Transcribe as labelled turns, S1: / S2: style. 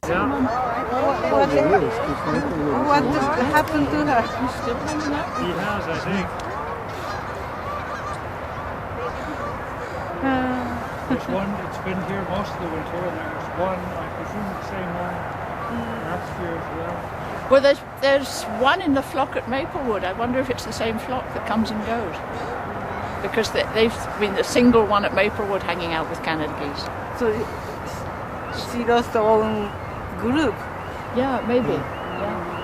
S1: Yeah.
S2: What happened to her?
S1: He has, I think. There's one, it's been here most of the winter, and there's one, I presume the same one last year as well.
S3: Well, there's one in the flock at Maplewood. I wonder if it's the same flock that comes and goes. Because the single one at Maplewood hanging out with Canada Geese.
S2: So she lost her own group.
S3: Yeah, maybe. Yeah.